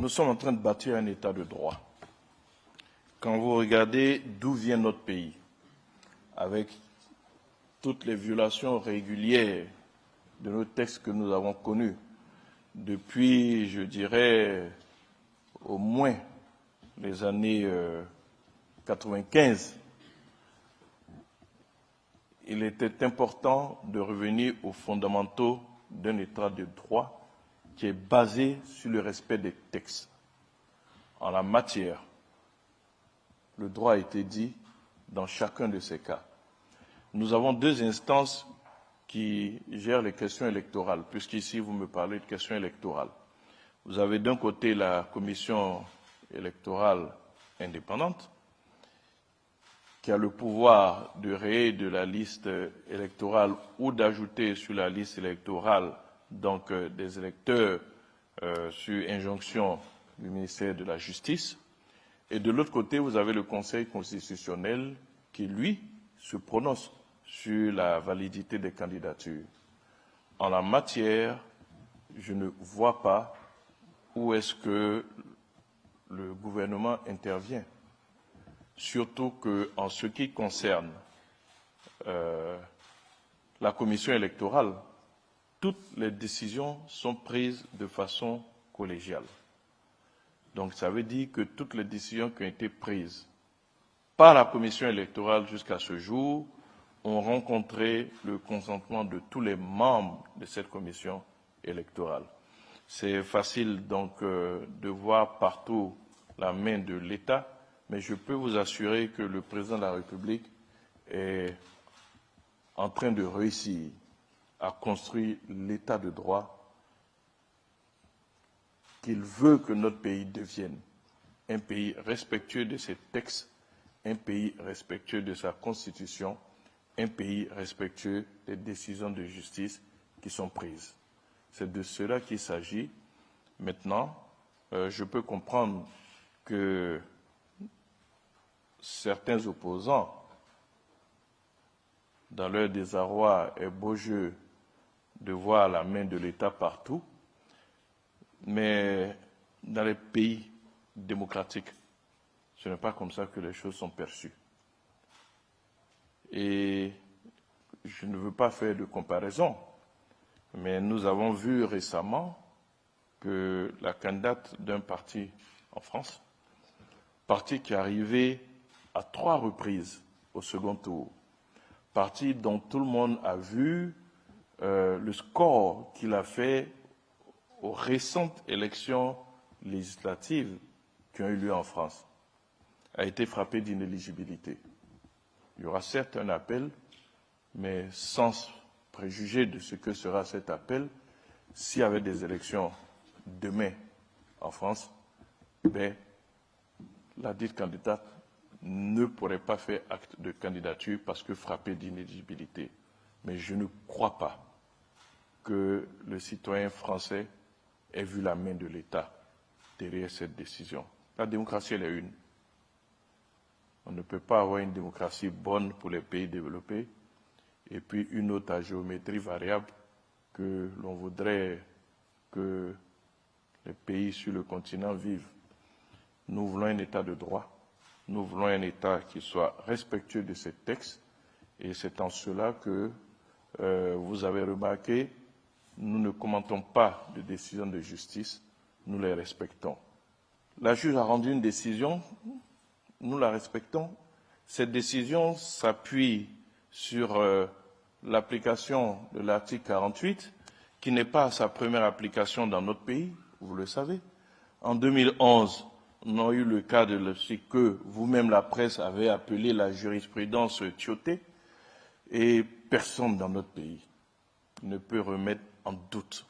nous sommes en train de bâtir un État de droit. Quand vous regardez d'où vient notre pays, avec toutes les violations régulières de nos textes que nous avons connus depuis, je dirais, au moins les années 95, il était important de revenir aux fondamentaux d'un État de droit qui est basé sur le respect des textes. En la matière, le droit a été dit dans chacun de ces cas. Nous avons deux instances qui gèrent les questions électorales, puisqu'ici vous me parlez de questions électorales. Vous avez d'un côté la commission électorale indépendante, qui a le pouvoir de rayer de la liste électorale ou d'ajouter sur la liste électorale donc des électeurs sur injonction du ministère de la Justice. Et de l'autre côté, vous avez le Conseil constitutionnel qui, lui, se prononce sur la validité des candidatures. En la matière, je ne vois pas où est-ce que le gouvernement intervient. Surtout qu'en ce qui concerne la commission électorale, toutes les décisions sont prises de façon collégiale. Donc ça veut dire que toutes les décisions qui ont été prises par la commission électorale jusqu'à ce jour ont rencontré le consentement de tous les membres de cette commission électorale. C'est facile donc de voir partout la main de l'État, mais je peux vous assurer que le président de la République est en train de réussir à construire l'État de droit qu'il veut que notre pays devienne. Un pays respectueux de ses textes, un pays respectueux de sa constitution, un pays respectueux des décisions de justice qui sont prises. C'est de cela qu'il s'agit. Maintenant, je peux comprendre que certains opposants, dans leur désarroi et beau jeu de voir la main de l'État partout, mais dans les pays démocratiques, ce n'est pas comme ça que les choses sont perçues. Et je ne veux pas faire de comparaison, mais nous avons vu récemment que la candidate d'un parti en France, parti qui est arrivé à 3 reprises au second tour, parti dont tout le monde a vu le score qu'il a fait aux récentes élections législatives qui ont eu lieu en France, a été frappé d'inéligibilité. Il y aura certes un appel, mais sans préjuger de ce que sera cet appel, s'il y avait des élections demain en France, ben, la dite candidate ne pourrait pas faire acte de candidature parce que frappée d'inéligibilité. Mais je ne crois pas que le citoyen français ait vu la main de l'État derrière cette décision. La démocratie, elle est une. On ne peut pas avoir une démocratie bonne pour les pays développés et puis une autre à géométrie variable que l'on voudrait que les pays sur le continent vivent. Nous voulons un État de droit, nous voulons un État qui soit respectueux de ces textes et c'est en cela que vous avez remarqué, nous ne commentons pas de décisions de justice, nous les respectons. La juge a rendu une décision, nous la respectons. Cette décision s'appuie sur l'application de l'article 48, qui n'est pas sa première application dans notre pays, vous le savez. En 2011, on a eu le cas de ce que vous-même, la presse, avez appelé la jurisprudence Tioté, et personne dans notre pays ne peut remettre en doute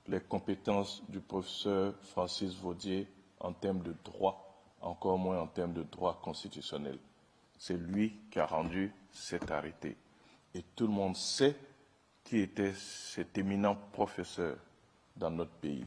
les compétences du professeur Francis Vaudier en termes de droit, encore moins en termes de droit constitutionnel. C'est lui qui a rendu cet arrêté. Et tout le monde sait qui était cet éminent professeur dans notre pays.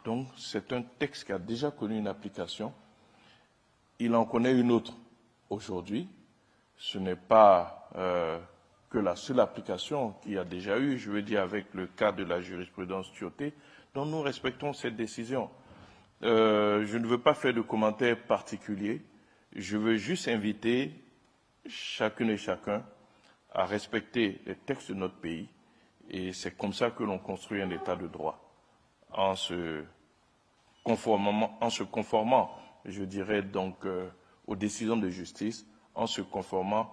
Donc, c'est un texte qui a déjà connu une application. Il en connaît une autre aujourd'hui. Ce n'est pas que la seule application qu'il y a déjà eu, je veux dire avec le cas de la jurisprudence Tioté, dont nous respectons cette décision. Je ne veux pas faire de commentaires particuliers. Je veux juste inviter chacune et chacun à respecter les textes de notre pays. Et c'est comme ça que l'on construit un État de droit, en se conformant, je dirais donc, aux décisions de justice, en se conformant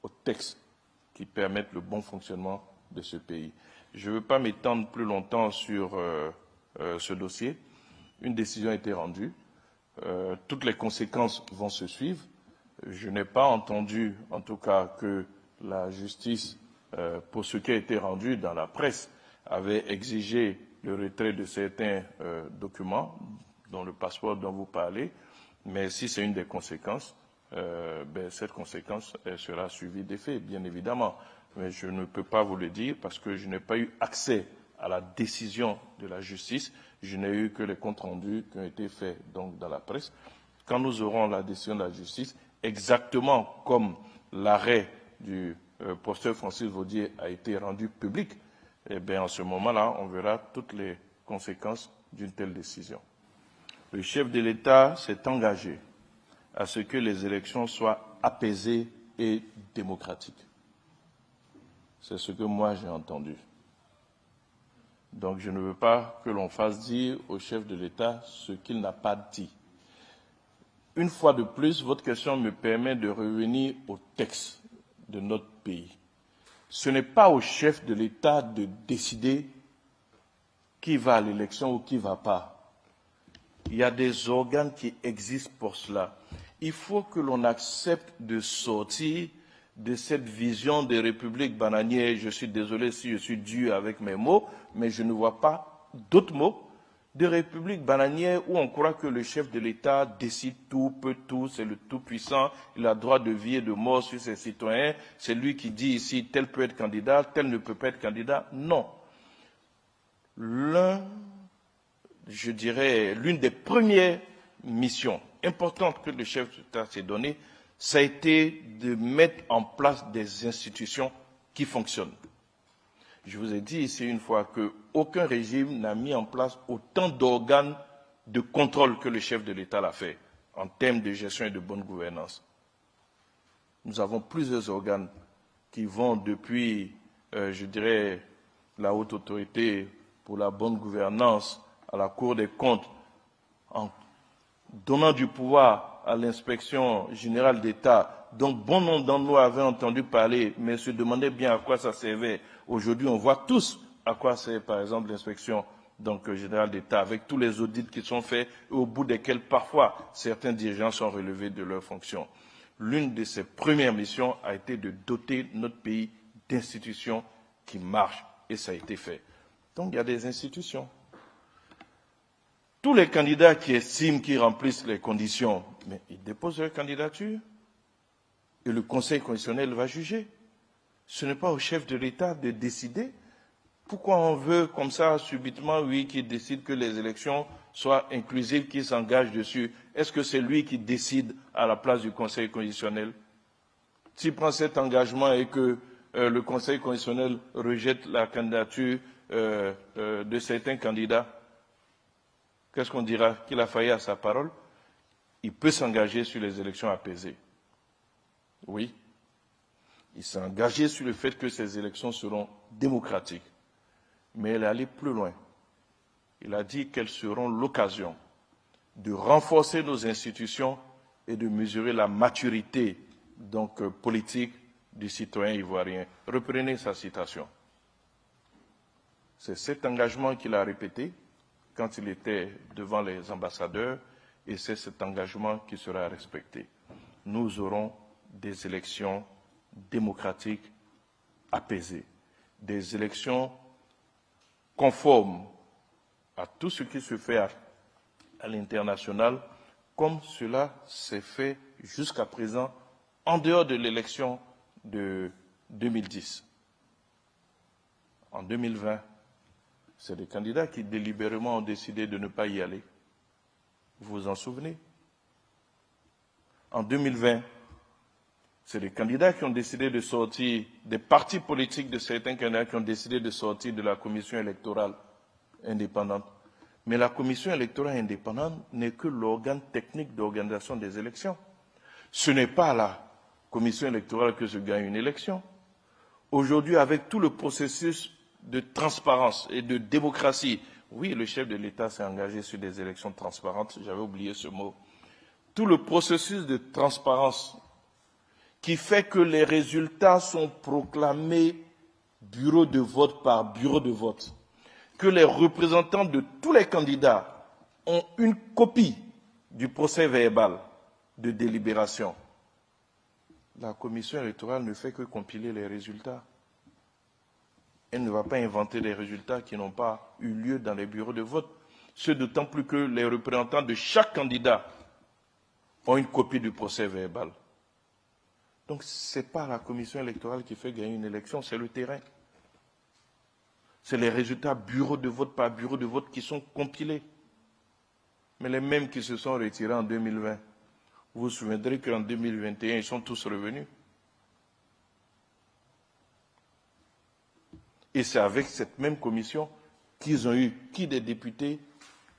aux textes qui permettent le bon fonctionnement de ce pays. Je ne veux pas m'étendre plus longtemps sur ce dossier. Une décision a été rendue. Toutes les conséquences vont se suivre. Je n'ai pas entendu, en tout cas, que la justice, pour ce qui a été rendu dans la presse, avait exigé le retrait de certains documents, dont le passeport dont vous parlez. Mais si c'est une des conséquences, cette conséquence sera suivie des faits, bien évidemment. Mais je ne peux pas vous le dire parce que je n'ai pas eu accès à la décision de la justice. Je n'ai eu que les comptes rendus qui ont été faits donc, dans la presse. Quand nous aurons la décision de la justice, exactement comme l'arrêt du professeur Francis Vaudier a été rendu public, eh bien, en ce moment-là, on verra toutes les conséquences d'une telle décision. Le chef de l'État s'est engagé à ce que les élections soient apaisées et démocratiques. C'est ce que moi j'ai entendu. Donc je ne veux pas que l'on fasse dire au chef de l'État ce qu'il n'a pas dit. Une fois de plus, votre question me permet de revenir au texte de notre pays. Ce n'est pas au chef de l'État de décider qui va à l'élection ou qui ne va pas. Il y a des organes qui existent pour cela. Il faut que l'on accepte de sortir de cette vision des républiques bananières. Je suis désolé si je suis dur avec mes mots, mais je ne vois pas d'autres mots. De républiques bananières où on croit que le chef de l'État décide tout, peut tout, c'est le tout-puissant, il a droit de vie et de mort sur ses citoyens, c'est lui qui dit ici tel peut être candidat, tel ne peut pas être candidat. Non. Je dirais, l'une des premières missions importantes que le chef de l'État s'est donnée, ça a été de mettre en place des institutions qui fonctionnent. Je vous ai dit ici une fois qu'aucun régime n'a mis en place autant d'organes de contrôle que le chef de l'État l'a fait en termes de gestion et de bonne gouvernance. Nous avons plusieurs organes qui vont depuis, je dirais, la haute autorité pour la bonne gouvernance à la Cour des comptes, en donnant du pouvoir à l'inspection générale d'État, dont bon nombre d'entre nous avaient entendu parler, mais se demandaient bien à quoi ça servait. Aujourd'hui, on voit tous à quoi sert, par exemple, l'inspection générale d'État, avec tous les audits qui sont faits, et au bout desquels, parfois, certains dirigeants sont relevés de leurs fonctions. L'une de ses premières missions a été de doter notre pays d'institutions qui marchent, et ça a été fait. Donc, il y a des institutions. Tous les candidats qui estiment qu'ils remplissent les conditions, mais ils déposent leur candidature et le Conseil constitutionnel va juger. Ce n'est pas au chef de l'État de décider. Pourquoi on veut comme ça subitement, oui, qu'il décide que les élections soient inclusives, qu'il s'engage dessus? Est-ce que c'est lui qui décide à la place du Conseil constitutionnel? S'il prend cet engagement et que le Conseil constitutionnel rejette la candidature de certains candidats, qu'est-ce qu'on dira? Qu'il a failli à sa parole? Il peut s'engager sur les élections apaisées. Oui. Il s'est engagé sur le fait que ces élections seront démocratiques. Mais il est allé plus loin. Il a dit qu'elles seront l'occasion de renforcer nos institutions et de mesurer la maturité politique du citoyen ivoirien. Reprenez sa citation. C'est cet engagement qu'il a répété quand il était devant les ambassadeurs, et c'est cet engagement qui sera respecté. Nous aurons des élections démocratiques apaisées, des élections conformes à tout ce qui se fait à l'international, comme cela s'est fait jusqu'à présent en dehors de l'élection de 2010. En 2020, c'est des candidats qui délibérément ont décidé de ne pas y aller. Vous vous en souvenez? En 2020, c'est des candidats qui ont décidé de sortir, des partis politiques de certains candidats qui ont décidé de sortir de la commission électorale indépendante. Mais la commission électorale indépendante n'est que l'organe technique d'organisation des élections. Ce n'est pas à la commission électorale que se gagne une élection. Aujourd'hui, avec tout le processus de transparence et de démocratie, oui, le chef de l'État s'est engagé sur des élections transparentes, j'avais oublié ce mot. Tout le processus de transparence qui fait que les résultats sont proclamés bureau de vote par bureau de vote, que les représentants de tous les candidats ont une copie du procès verbal de délibération. La commission électorale ne fait que compiler les résultats. Elle ne va pas inventer des résultats qui n'ont pas eu lieu dans les bureaux de vote. Ce d'autant plus que les représentants de chaque candidat ont une copie du procès verbal. Donc ce n'est pas la commission électorale qui fait gagner une élection, c'est le terrain. C'est les résultats bureau de vote par bureau de vote qui sont compilés. Mais les mêmes qui se sont retirés en 2020, vous vous souviendrez qu'en 2021, ils sont tous revenus. Et c'est avec cette même commission qu'ils ont eu qui des députés,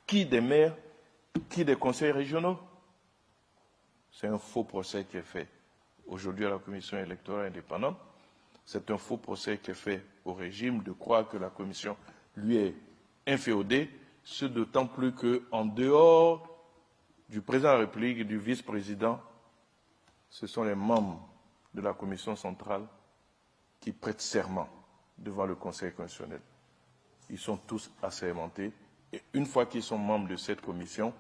qui des maires, qui des conseils régionaux. C'est un faux procès qui est fait aujourd'hui à la commission électorale indépendante. C'est un faux procès qui est fait au régime de croire que la commission lui est inféodée, ce d'autant plus qu'en dehors du président de la République et du vice-président, ce sont les membres de la commission centrale qui prêtent serment devant le Conseil constitutionnel. Ils sont tous assermentés et une fois qu'ils sont membres de cette commission,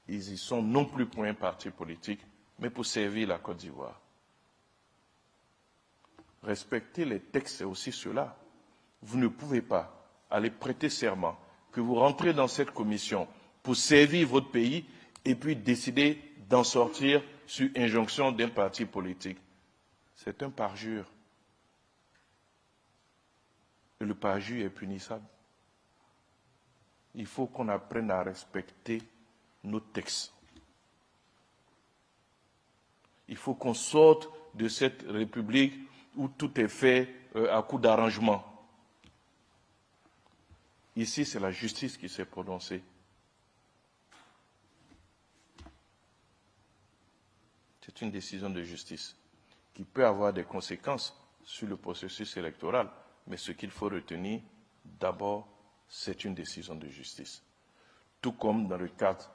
ils y sont non plus pour un parti politique, mais pour servir la Côte d'Ivoire. Respecter les textes, c'est aussi cela. Vous ne pouvez pas aller prêter serment, que vous rentrez dans cette commission pour servir votre pays et puis décider d'en sortir sur injonction d'un parti politique. C'est un parjure. Et le parjure est punissable. Il faut qu'on apprenne à respecter nos textes. Il faut qu'on sorte de cette république où tout est fait à coup d'arrangement. Ici, c'est la justice qui s'est prononcée. C'est une décision de justice qui peut avoir des conséquences sur le processus électoral, mais ce qu'il faut retenir, d'abord, c'est une décision de justice. Tout comme dans le cadre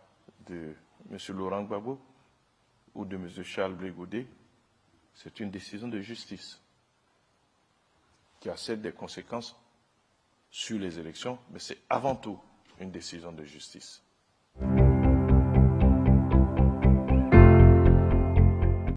de M. Laurent Gbagbo ou de M. Charles Blé Goudé, c'est une décision de justice qui a certes des conséquences sur les élections, mais c'est avant tout une décision de justice.